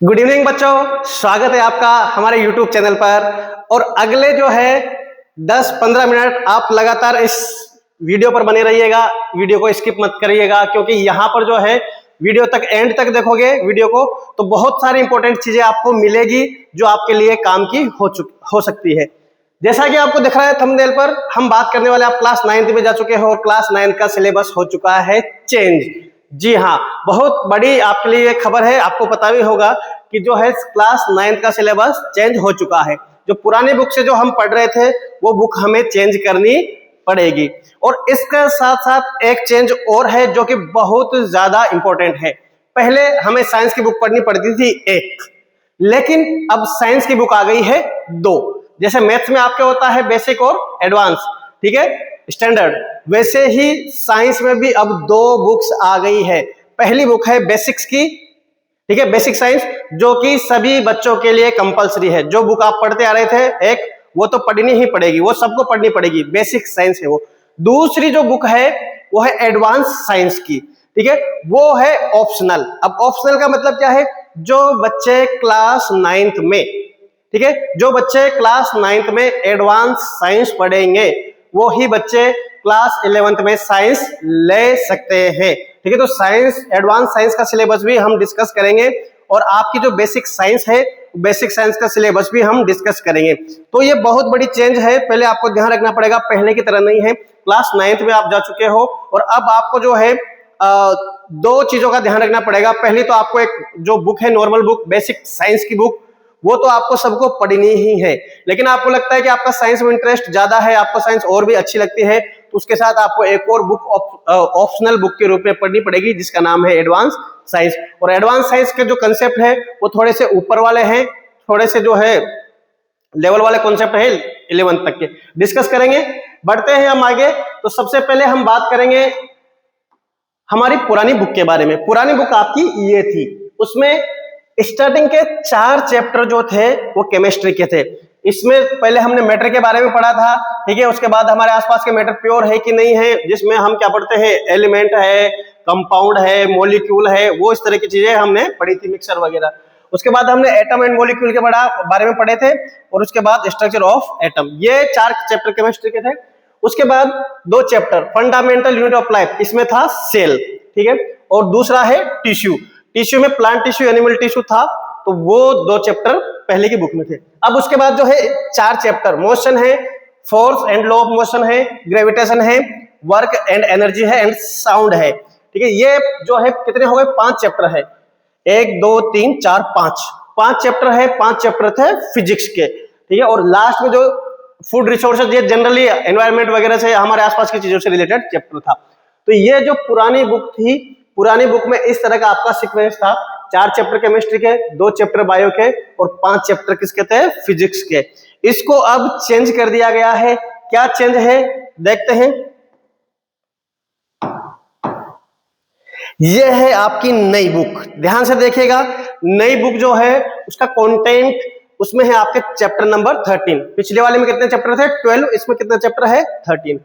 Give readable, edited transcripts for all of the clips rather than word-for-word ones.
Good evening बच्चों, स्वागत है आपका हमारे यूट्यूब चैनल पर। और अगले जो है 10-15 मिनट आप लगातार इस वीडियो पर बने रहिएगा, वीडियो को स्किप मत करिएगा, क्योंकि यहाँ पर जो है वीडियो तक एंड तक देखोगे वीडियो को तो बहुत सारी इंपॉर्टेंट चीजें आपको मिलेगी जो आपके लिए काम की हो सकती है। जैसा कि आपको दिख रहा है थंबनेल पर, हम बात करने वाले, आप क्लास 9th में जा चुके हो और क्लास 9th का सिलेबस हो चुका है चेंज। जी हाँ, बहुत बड़ी आपके लिए खबर है। आपको पता भी होगा कि जो है क्लास 9th का सिलेबस चेंज हो चुका है। जो पुरानी बुक से जो हम पढ़ रहे थे वो बुक हमें चेंज करनी पड़ेगी। और इसके साथ साथ एक चेंज और है जो कि बहुत ज्यादा इंपॉर्टेंट है। पहले हमें साइंस की बुक पढ़नी पड़ती थी एक, लेकिन अब साइंस की बुक आ गई है दो। जैसे मैथ्स में आपके होता है बेसिक और एडवांस, ठीक है, स्टैंडर्ड, वैसे ही साइंस में भी अब दो बुक्स आ गई है। पहली बुक है बेसिक्स की, ठीक है, बेसिक साइंस, जो कि सभी बच्चों के लिए कंपलसरी है। जो बुक आप पढ़ते आ रहे थे एक, वो तो पढ़नी ही पड़ेगी, वो सबको पढ़नी पड़ेगी, बेसिक साइंस है वो। दूसरी जो बुक है वो है एडवांस साइंस की, ठीक है, वो है ऑप्शनल। अब ऑप्शनल का मतलब क्या है? जो बच्चे क्लास 9th में, ठीक है, जो बच्चे क्लास 9th में एडवांस साइंस पढ़ेंगे वो ही बच्चे क्लास 11th में साइंस ले सकते हैं, ठीक है। तो साइंस, एडवांस साइंस का सिलेबस भी हम डिस्कस करेंगे और आपकी जो बेसिक साइंस है, बेसिक साइंस का सिलेबस भी हम डिस्कस करेंगे। तो ये बहुत बड़ी चेंज है, पहले आपको ध्यान रखना पड़ेगा, पहले की तरह नहीं है। क्लास 9th में आप जा चुके हो और अब आपको जो है दो चीजों का ध्यान रखना पड़ेगा। पहली तो आपको एक जो बुक है नॉर्मल बुक, बेसिक साइंस की बुक, वो तो आपको सबको पढ़नी ही है। लेकिन आपको लगता है कि आपका साइंस में इंटरेस्ट ज्यादा है, आपको साइंस और भी अच्छी लगती है, तो उसके साथ आपको एक और बुक ऑप्शनल बुक के रूप में पढ़नी पड़ेगी जिसका नाम है एडवांस साइंस। और एडवांस साइंस के जो कंसेप्ट है वो थोड़े से ऊपर वाले हैं, थोड़े से जो है लेवल वाले कॉन्सेप्ट है 11th तक के, डिस्कस करेंगे। बढ़ते हैं हम आगे। तो सबसे पहले हम बात करेंगे हमारी पुरानी बुक के बारे में। पुरानी बुक आपकी ये थी, उसमें स्टार्टिंग के 4 चैप्टर जो थे वो केमिस्ट्री के थे। इसमें पहले हमने मैटर के बारे में पढ़ा था, ठीक है। उसके बाद हमारे आसपास के मैटर प्योर है कि नहीं है, जिसमें हम क्या पढ़ते हैं, एलिमेंट है, कंपाउंड है, मॉलिक्यूल है, वो इस तरह की चीजें हमने पढ़ी थी, मिक्सर वगैरह। उसके बाद हमने एटम एंड मॉलिक्यूल के बारे में पढ़े थे, और उसके बाद स्ट्रक्चर ऑफ एटम। ये 4 चैप्टर केमिस्ट्री के थे। उसके बाद 2 chapter fundamental unit of life, इसमें था सेल, ठीक है, और दूसरा है टिश्यू। टिश्यू में प्लांट टिश्यू, एनिमल टिश्यू था, तो वो 2 चैप्टर पहले की बुक में थे। अब उसके बाद जो है 4 चैप्टर, मोशन है, force and law of motion है, ग्रेविटेशन है, वर्क एंड एनर्जी है, एंड साउंड है, ठीक है। ये जो है कितने हो गए, 5 चैप्टर है, 1 2 3 4 5 चैप्टर है। 5 चैप्टर थे फिजिक्स के, ठीक है। और लास्ट में जो फूड रिसोर्सेज, ये जनरली एनवायरमेंट वगैरह से, हमारे आसपास की चीजों से रिलेटेड चैप्टर था। तो ये जो पुरानी बुक थी, पुरानी बुक में इस तरह का आपका सीक्वेंस था, 4 चैप्टर केमिस्ट्री के, 2 चैप्टर बायो के, और 5 चैप्टर किसके थे, फिजिक्स के। इसको अब चेंज कर दिया गया है। क्या चेंज है देखते हैं। यह है आपकी नई बुक, ध्यान से देखिएगा। नई बुक जो है उसका कंटेंट, उसमें है आपके चैप्टर नंबर 13। पिछले वाले में कितने चैप्टर थे, 12, इसमें कितने चैप्टर है, 13।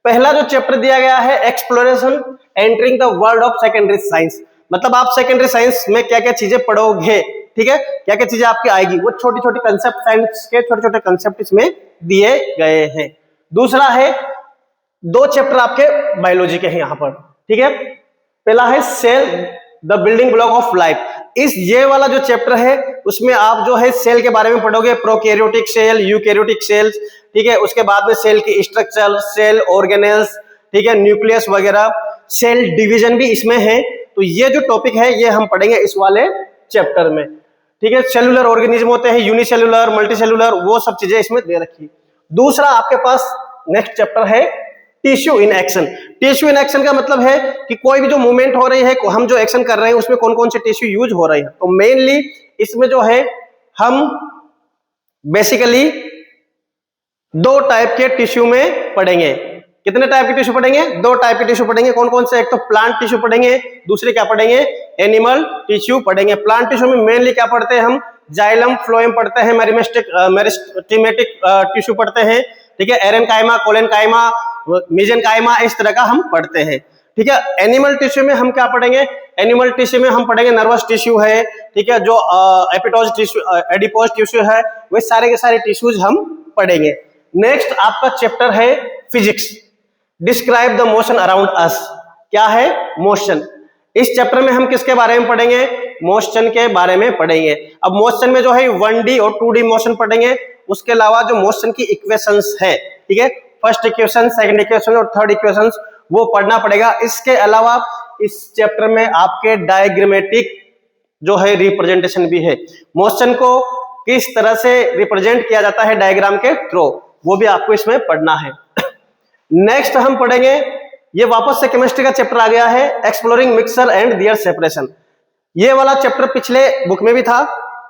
पहला जो चैप्टर दिया गया है, exploration entering the world of secondary science. मतलब आप सेकेंडरी साइंस में क्या क्या चीजें पढ़ोगे, ठीक है, क्या क्या चीजें आपकी आएगी, वो छोटी छोटी कंसेप्ट, साइंस के छोटे छोटे कंसेप्ट इसमें दिए गए हैं। दूसरा है 2 चैप्टर आपके बायोलॉजी के हैं यहाँ पर, ठीक है। पहला है cell the building block of life. ये वाला जो चैप्टर है उसमें आप जो है सेल के बारे में पढ़ोगे, प्रोकैरियोटिक सेल, यूकैरियोटिक सेल्स, ठीक है। उसके बाद में सेल की स्ट्रक्चर, सेल ऑर्गेनेल्स, ठीक है, न्यूक्लियस वगैरह, सेल डिवीजन भी इसमें है। तो ये जो टॉपिक है ये हम पढ़ेंगे इस वाले चैप्टर में, ठीक है। सेलुलर ऑर्गेनिज्म होते हैं, यूनिसेलुलर, मल्टीसेलुलर, वो सब चीजें इसमें दे रखी। दूसरा आपके पास नेक्स्ट चैप्टर है tissue in action. Tissue in action का मतलब है कि कोई भी जो मूवमेंट हो रही है, हम जो एक्शन कर रहे हैं, उसमें कौन कौन से टिश्यू यूज हो रहे हैं। तो मेनली इसमें जो है हम बेसिकली 2 टाइप के टिश्यू में पढ़ेंगे। कितने टाइप के टिश्यू पढ़ेंगे, 2 टाइप के टिश्यू पढ़ेंगे। कौन कौन से, एक तो प्लांट टिश्यू पढ़ेंगे, दूसरे क्या पढ़ेंगे, एनिमल टिश्यू पढ़ेंगे। प्लांट टिश्यू में मेनली क्या पढ़ते हैं हम, जाइलम, फ्लोएम पढ़ते हैं, मेरिस्टेमेटिक टिश्यू पढ़ते हैं, ठीक है, एरेनकाइमा, कोलेनकाइमा, मेसेनकाइमा, इस तरह का हम पढ़ते हैं, ठीक है। एनिमल टिश्यू में हम क्या पढ़ेंगे, एनिमल टिश्यू में हम पढ़ेंगे नर्वस टिश्यू है, ठीक है, जो एपिटोज टिश्यू, एडिपोज टिश्यू है, वे सारे के सारे टिश्यूज हम पढ़ेंगे। नेक्स्ट आपका चैप्टर है physics, describe the motion around us. क्या है? मोशन। इस चैप्टर में हम किसके बारे में पढ़ेंगे? मोशन के बारे में पढ़ेंगे। अब मोशन में जो है 1D और 2D मोशन पढ़ेंगे, उसके अलावा जो मोशन की इक्वेशंस है, ठीक है, फर्स्ट इक्वेशन, सेकंड इक्वेशन और थर्ड इक्वेशंस, वो पढ़ना पड़ेगा। इसके अलावा इस चैप्टर में आपके डायग्रामेटिक जो है रिप्रेजेंटेशन भी है, मोशन को किस तरह से रिप्रेजेंट किया जाता है डायग्राम के थ्रू, वो भी आपको इसमें पढ़ना है। नेक्स्ट हम पढ़ेंगे, ये वापस से केमिस्ट्री का चैप्टर आ गया है, exploring mixtures and their separation. ये वाला चैप्टर पिछले बुक में भी था,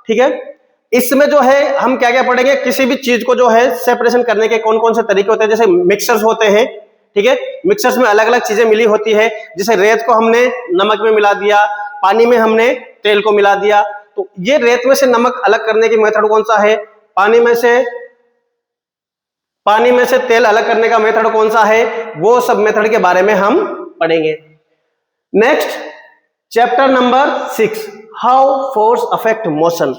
ठीक है। इसमें जो है हम क्या क्या पढ़ेंगे, किसी भी चीज को जो है सेपरेशन करने के कौन कौन से तरीके होते हैं। जैसे मिक्सर्स होते हैं, ठीक है, मिक्सर्स में अलग अलग चीजें मिली होती है, जैसे रेत को हमने नमक में मिला दिया, पानी में हमने तेल को मिला दिया, तो ये रेत में से नमक अलग करने की मेथड कौन सा है, पानी में से तेल अलग करने का मेथड कौन सा है, वो सब मेथड के बारे में हम पढ़ेंगे। Next chapter number 6, how force affect motion.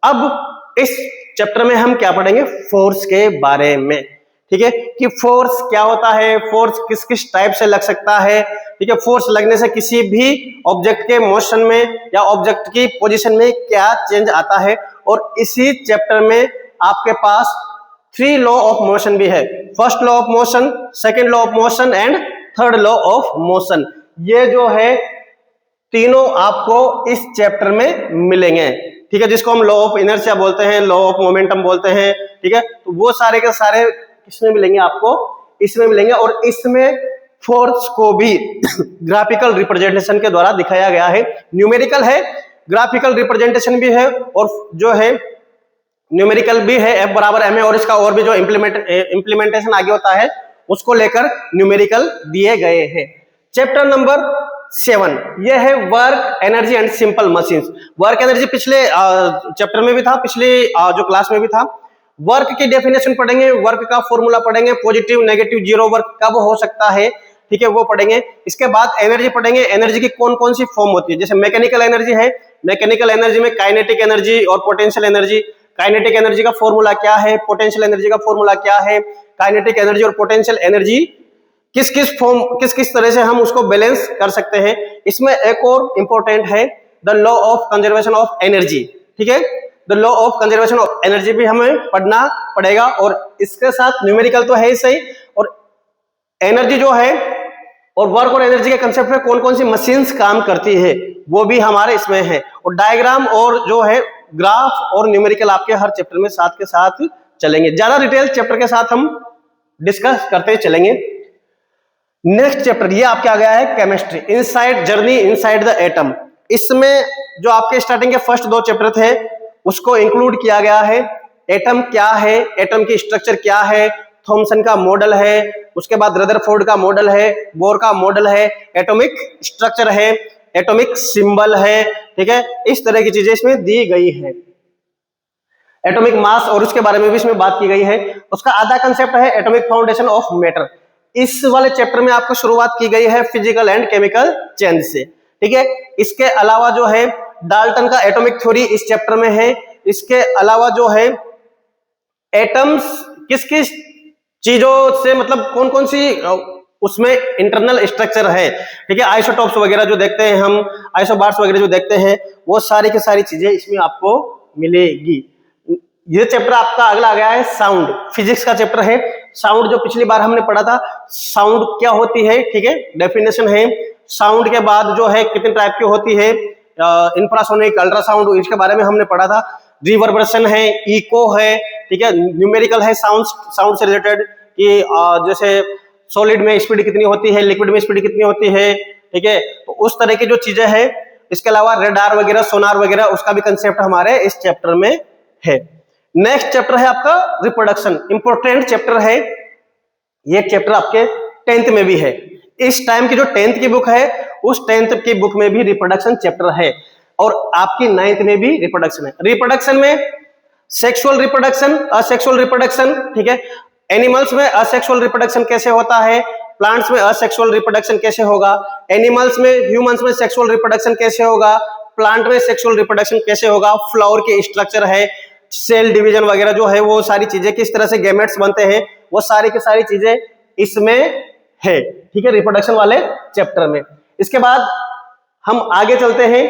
अब इस चैप्टर में हम क्या पढ़ेंगे? फोर्स के बारे में, ठीक है, कि फोर्स क्या होता है, फोर्स किस किस टाइप से लग सकता है, ठीक है, फोर्स लगने से किसी भी ऑब्जेक्ट के मोशन में या ऑब्जेक्ट की पोजीशन में क्या चेंज आता है। और इसी चैप्टर में आपके पास 3 लॉ ऑफ मोशन भी है, first law of motion, second law of motion and third law of motion. ये जो है तीनों आपको इस चैप्टर में मिलेंगे, ठीक है, जिसको हम लॉ ऑफ इनर्शिया बोलते हैं, लॉ ऑफ मोमेंटम बोलते हैं, ठीक है। तो वो सारे के सारे किसमें मिलेंगे? आपको इसमें मिलेंगे। और इसमें फोर्स को भी ग्राफिकल रिप्रेजेंटेशन के द्वारा दिखाया गया है, न्यूमेरिकल है, ग्राफिकल रिप्रेजेंटेशन भी है, और जो है न्यूमेरिकल भी है, F बराबर ma, और इसका और भी जो इंप्लीमेंटेशन आगे होता है उसको लेकर न्यूमेरिकल दिए गए हैं। चैप्टर नंबर 7 ये है work energy and simple machines. Work energy पिछले चैप्टर में भी था, पिछले जो क्लास में भी था। वर्क की डेफिनेशन पढ़ेंगे, वर्क का फॉर्मूला पढ़ेंगे, पॉजिटिव नेगेटिव जीरो वर्क कब हो सकता है, ठीक है, वो पढ़ेंगे। इसके बाद एनर्जी पढ़ेंगे, एनर्जी की कौन कौन सी फॉर्म होती है। जैसे मैकेनिकल एनर्जी है, मैकेनिकल एनर्जी में काइनेटिक एनर्जी और पोटेंशियल एनर्जी। काइनेटिक एनर्जी का फॉर्मूला क्या है, पोटेंशियल एनर्जी का फॉर्मूला क्या है, काइनेटिक एनर्जी और पोटेंशियल एनर्जी किस किस तरह से हम उसको बैलेंस कर सकते हैं। इसमें एक और इंपॉर्टेंट है the law of conservation of energy, ठीक है, the law of conservation of energy भी हमें पढ़ना पड़ेगा। और इसके साथ न्यूमेरिकल तो है ही सही, और एनर्जी जो है और वर्क और एनर्जी के कंसेप्ट में कौन कौन सी मशीन्स काम करती है वो भी हमारे इसमें है। और डायग्राम और जो है ग्राफ और न्यूमेरिकल आपके हर चैप्टर में साथ के साथ चलेंगे। ज्यादा डिटेल चैप्टर के साथ हम डिस्कस करते चलेंगे। नेक्स्ट चैप्टर ये आपके आ गया है chemistry, inside journey inside the atom. इसमें जो आपके स्टार्टिंग के फर्स्ट 2 चैप्टर थे उसको इंक्लूड किया गया है। एटम क्या है, एटम की स्ट्रक्चर क्या है, थॉमसन का मॉडल है, उसके बाद रदरफोर्ड का मॉडल है, बोर का मॉडल है, एटॉमिक स्ट्रक्चर है, एटॉमिक सिंबल है, ठीक है, इस तरह की चीजें इसमें दी गई है। एटॉमिक मास और उसके बारे में भी इसमें बात की गई है। उसका आधा कंसेप्ट है एटॉमिक फाउंडेशन ऑफ मैटर। इस वाले चैप्टर में आपको शुरुआत की गई है फिजिकल एंड केमिकल चेंज से, ठीक है। इसके अलावा जो है डाल्टन का एटॉमिक थ्योरी इस चैप्टर में है। इसके अलावा जो है एटम्स किस किस चीजों से, मतलब कौन कौन सी उसमें इंटरनल स्ट्रक्चर है, ठीक है, आइसोटॉप्स वगैरह जो देखते हैं हम, आइसोबार्स वगैरह जो देखते हैं, वो सारी की सारी चीजें इसमें आपको मिलेगी। ये चैप्टर आपका अगला आ गया है साउंड, फिजिक्स का चैप्टर है। साउंड जो पिछली बार हमने पढ़ा था, साउंड क्या होती है, ठीक है, डेफिनेशन है। साउंड के बाद जो है कितने टाइप की होती है, इंफ्रासोनिक, अल्ट्रासाउंड, इसके बारे में हमने पढ़ा था। रिवर्बरेशन है, इको है, ठीक है, न्यूमेरिकल है साउंड से रिलेटेड, कि जैसे सॉलिड में स्पीड कितनी होती है, लिक्विड में स्पीड कितनी होती है, ठीक है, तो उस तरह की जो चीजें हैं। इसके अलावा रेडार वगैरह, सोनार वगैरह, उसका भी कंसेप्ट हमारे इस चैप्टर में है। नेक्स्ट चैप्टर है आपका रिप्रोडक्शन, इंपॉर्टेंट चैप्टर है। ये चैप्टर आपके 10th में भी है। इस टाइम की जो 10th की बुक है, उस 10th की बुक में भी रिप्रोडक्शन चैप्टर है, और आपकी 9th में भी रिप्रोडक्शन है। रिप्रोडक्शन में सेक्सुअल रिप्रोडक्शन, असेक्सुअल रिप्रोडक्शन, ठीक है, एनिमल्स में असेक्सुअल रिप्रोडक्शन कैसे होता है, प्लांट्स में असेक्सुअल रिप्रोडक्शन कैसे होगा, एनिमल्स में, ह्यूमंस में सेक्सुअल रिप्रोडक्शन कैसे होगा, प्लांट में सेक्सुअल रिप्रोडक्शन कैसे होगा, फ्लावर के स्ट्रक्चर है, सेल डिवीजन वगैरह जो है वो सारी चीजें, किस तरह से गैमेट्स बनते हैं, वो सारी की सारी चीजें इसमें है, ठीक है, रिप्रोडक्शन वाले चैप्टर में। इसके बाद हम आगे चलते हैं,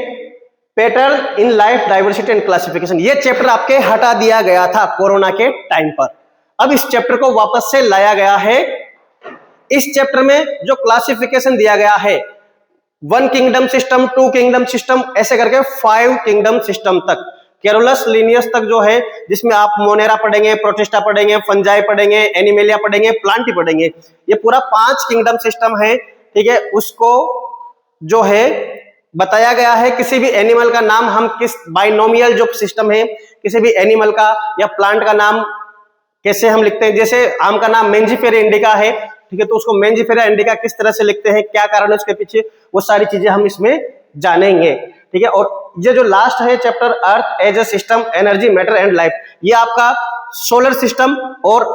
pattern in life diversity and classification. ये चैप्टर आपके हटा दिया गया था कोरोना के टाइम पर, अब इस चैप्टर को वापस से लाया गया है। इस चैप्टर में जो क्लासिफिकेशन दिया गया है, 1 किंगडम सिस्टम, 2 किंगडम सिस्टम, ऐसे करके 5 किंगडम सिस्टम तक, कैरोलस लिनियस तक जो है, जिसमें आप मोनेरा पढ़ेंगे, प्रोटिस्टा पढ़ेंगे, फंजाई पढ़ेंगे, एनिमेलिया पढ़ेंगे, प्लांटी पढ़ेंगे, ये पूरा 5 किंगडम सिस्टम है, ठीक है। उसको जो है बताया गया है, किसी भी एनिमल का नाम हम किस बाइनोमियल जो सिस्टम है, किसी भी एनिमल का या प्लांट का नाम कैसे हम लिखते हैं, जैसे आम का नाम मेंजिफेरा इंडिका है, ठीक है, तो उसको मेंजिफेरा इंडिका किस तरह से लिखते हैं, क्या कारण है उसके पीछे, वो सारी चीजें हम इसमें जानेंगे, ठीक है। और ये जो लास्ट है chapter, earth as a system, energy, matter and life, ये आपका सोलर सिस्टम और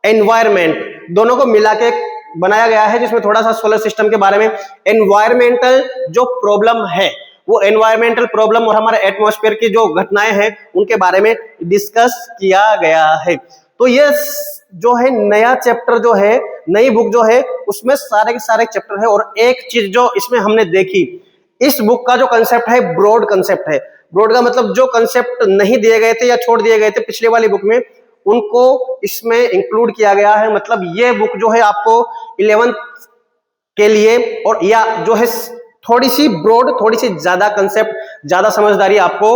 एनवायरमेंट दोनों को मिला के बनाया गया है, जिसमें थोड़ा सा सोलर सिस्टम के बारे में, एनवायरमेंटल जो प्रॉब्लम है वो एनवायरमेंटल प्रॉब्लम और हमारे एटमॉस्फेयर की जो घटनाएं हैं उनके बारे में डिस्कस किया गया है। तो ये जो है नया चैप्टर जो है, नई बुक जो है, उसमें सारे के सारे चैप्टर है। और एक चीज जो इसमें हमने देखी, इस बुक का जो कंसेप्ट है ब्रॉड कंसेप्ट है। ब्रॉड का मतलब जो कंसेप्ट नहीं दिए गए थे या छोड़ दिए गए थे पिछले वाली बुक में, उनको इसमें इंक्लूड किया गया है। मतलब ये बुक जो है आपको 11th के लिए और या जो है थोड़ी सी ब्रॉड, थोड़ी सी ज्यादा कंसेप्ट, ज्यादा समझदारी आपको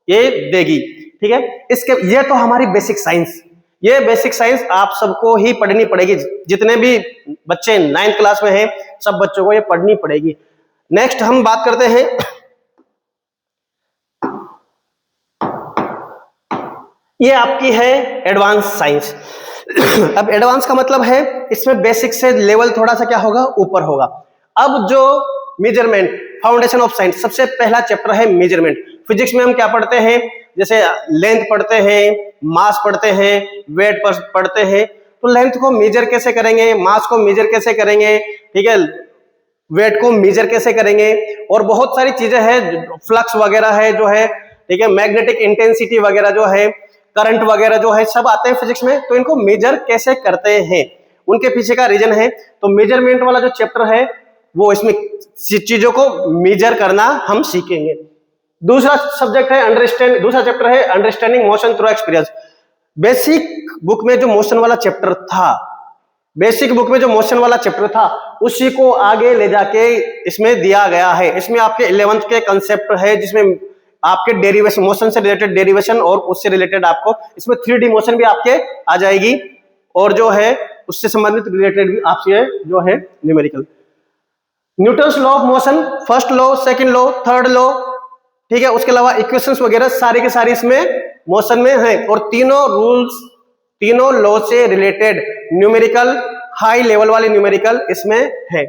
ये देगी, ठीक है। इसके ये तो हमारी बेसिक साइंस, ये बेसिक साइंस आप सबको ही पढ़नी पड़ेगी, जितने भी बच्चे 9th क्लास में हैं सब बच्चों को ये पढ़नी पड़ेगी। नेक्स्ट हम बात करते हैं ये आपकी है एडवांस साइंस। अब एडवांस का मतलब है इसमें बेसिक से लेवल थोड़ा सा क्या होगा, ऊपर होगा। अब जो मेजरमेंट, फाउंडेशन ऑफ साइंस, सबसे पहला चैप्टर है मेजरमेंट। फिजिक्स में हम क्या पढ़ते हैं, जैसे लेंथ पढ़ते हैं, मास पढ़ते हैं, वेट पढ़ते हैं। तो लेंथ को मेजर कैसे करेंगे, मास को मेजर कैसे करेंगे, ठीक है, वेट को मेजर कैसे करेंगे, और बहुत सारी चीजें हैं, फ्लक्स वगैरह है जो है, ठीक है, मैग्नेटिक इंटेंसिटी वगैरह जो है, करंट वगैरह जो है, सब आते हैं फिजिक्स में। तो इनको मेजर कैसे करते हैं, उनके पीछे का रीजन है। तो मेजरमेंट वाला जो चैप्टर है वो इसमें चीजों को मेजर करना हम सीखेंगे। दूसरा सब्जेक्ट है अंडरस्टैंड, दूसरा चैप्टर है understanding motion through experience. Basic book में जो मोशन वाला चैप्टर था, बेसिक बुक में जो मोशन वाला चैप्टर था, उसी को आगे ले जाके इसमें दिया गया है। इसमें आपके 11th के कंसेप्ट है, जिसमें आपके डेरिवेशन, मोशन से रिलेटेड डेरिवेशन, और उससे रिलेटेड आपको इसमें 3D मोशन भी आपके आ जाएगी, और जो है उससे संबंधित रिलेटेड भी आपसे जो है numerical, Newton's law of motion, first law, second law, third law, ठीक है। उसके अलावा इक्वेशंस वगैरह सारी के सारी इसमें मोशन में है, और तीनों रूल्स, तीनों लॉ से रिलेटेड न्यूमेरिकल, हाई लेवल वाले न्यूमेरिकल इसमें है,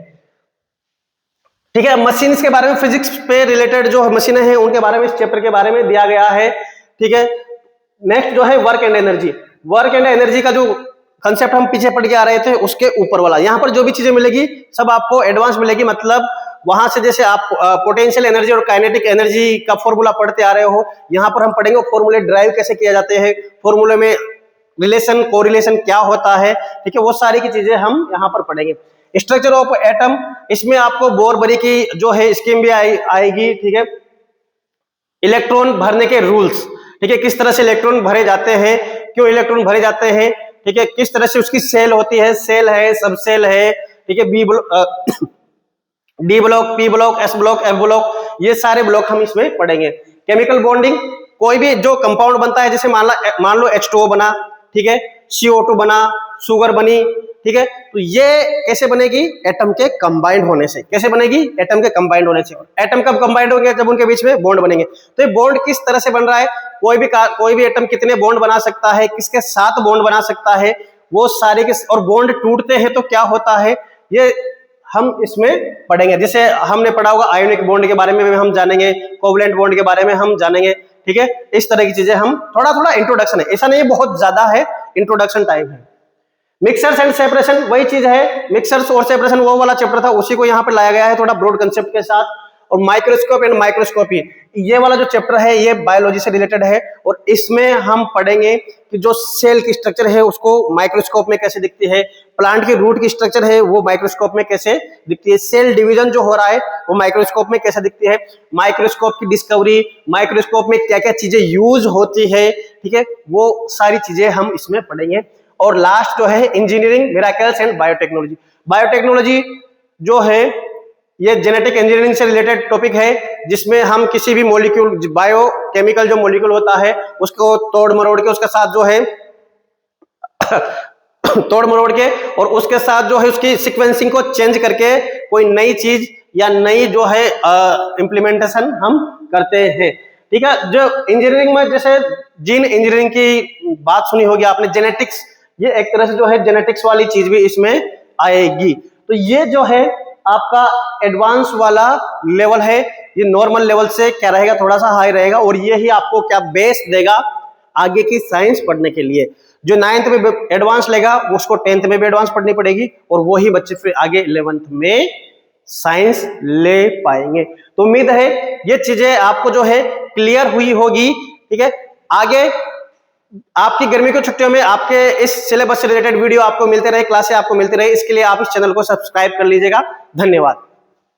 ठीक है। मशीन्स के बारे में, फिजिक्स पे रिलेटेड जो मशीनें हैं उनके बारे में इस चैप्टर के बारे में दिया गया है, ठीक है। नेक्स्ट जो है work and energy, work and energy का जो कंसेप्ट हम पीछे पढ़ के आ रहे थे उसके ऊपर वाला, यहाँ पर जो भी चीजें मिलेगी सब आपको एडवांस मिलेगी। मतलब वहां से जैसे आप पोटेंशियल एनर्जी और काइनेटिक एनर्जी का फॉर्मूला पढ़ते आ रहे हो, यहाँ पर हम पढ़ेंगे फॉर्मूले ड्राइव कैसे किया जाते हैं, फॉर्मूले में रिलेशन, कोरिलेशन क्या होता है, ठीक है, वो सारी की चीजें हम यहाँ पर पढ़ेंगे। स्ट्रक्चर ऑफ एटम, इसमें आपको बोर-बरी की जो है स्कीम भी आएगी, ठीक है। इलेक्ट्रॉन भरने के रूल्स, ठीक है, किस तरह से इलेक्ट्रॉन भरे जाते हैं, क्यों इलेक्ट्रॉन भरे जाते हैं, ठीक है, किस तरह से उसकी सेल होती है, सेल है, सब सेल है, ठीक है, D block, P block, S block, F block, ये सारे ब्लॉक हम इसमें पढ़ेंगे। केमिकल बॉन्डिंग, कोई भी जो कंपाउंड बनता है, जैसे मान लो H2O बना, ठीक है, CO2 बना, शुगर बनी, ठीक है, तो ये कैसे बनेगी, एटम के कंबाइंड होने से। कैसे बनेगी, एटम के कंबाइंड होने से। एटम कब कंबाइंड होंगे, जब उनके बीच में बॉन्ड बनेंगे। तो ये बॉन्ड किस तरह से बन रहा है, कोई भी एटम कितने बॉन्ड बना सकता है, किसके साथ बॉन्ड बना सकता है, वो सारे के, और बॉन्ड टूटते हैं तो क्या होता है, ये हम इसमें पढ़ेंगे। जैसे हमने पढ़ा होगा आयोनिक बॉन्ड के बारे में हम जानेंगे, कोवलेंट बॉन्ड के बारे में हम जानेंगे, ठीक है। इस तरह की चीजें हम थोड़ा थोड़ा इंट्रोडक्शन है, ऐसा नहीं बहुत ज्यादा है, इंट्रोडक्शन टाइप है। मिक्सर्स एंड सेपरेशन, वही चीज है, मिक्सर्स और सेपरेशन वो वाला चैप्टर था, उसी को यहाँ पर लाया गया है थोड़ा ब्रॉड कंसेप्ट के साथ। और माइक्रोस्कोप एंड माइक्रोस्कोपी, ये वाला जो चैप्टर है ये बायोलॉजी से रिलेटेड है और इसमें हम पढ़ेंगे कि जो सेल की स्ट्रक्चर है उसको माइक्रोस्कोप में कैसे दिखती है, प्लांट की रूट की स्ट्रक्चर है वो माइक्रोस्कोप में कैसे दिखती है, सेल डिवीजन जो हो रहा है वो माइक्रोस्कोप में कैसे दिखती है, माइक्रोस्कोप की डिस्कवरी, माइक्रोस्कोप में क्या क्या चीजें यूज होती है, ठीक है, वो सारी चीजें हम इसमें पढ़ेंगे। और लास्ट जो है engineering miracles and biotechnology. Biotechnology जो है ये जेनेटिक इंजीनियरिंग से रिलेटेड टॉपिक है, जिसमें हम किसी भी मॉलिक्यूल, बायोकेमिकल जो मॉलिक्यूल होता है उसको तोड़ मरोड़ के उसके साथ जो है तोड़ मरोड़ के और उसके साथ जो है उसकी सीक्वेंसिंग को चेंज करके कोई नई चीज या नई जो है इंप्लीमेंटेशन हम करते हैं। ठीक है, जो इंजीनियरिंग में जैसे जीन इंजीनियरिंग की बात सुनी होगी आपने, जेनेटिक्स, ये एक तरह से जो है जेनेटिक्स वाली चीज भी इसमें आएगी। तो ये जो है आपका एडवांस वाला लेवल है, ये नॉर्मल लेवल से क्या रहेगा, थोड़ा सा हाई रहेगा और ये ही आपको क्या बेस देगा आगे की साइंस पढ़ने के लिए। जो 9th में एडवांस लेगा उसको 10th में भी एडवांस पढ़नी पड़ेगी और वही बच्चे फिर आगे 11th में साइंस ले पाएंगे। तो उम्मीद है ये चीजें आपको जो है क्लियर हुई होगी। ठीक है, आगे आपकी गर्मी की छुट्टियों में आपके इस सिलेबस से रिलेटेड वीडियो आपको मिलते रहे, क्लासें आपको मिलती रहे, इसके लिए आप इस चैनल को सब्सक्राइब कर लीजिएगा। धन्यवाद।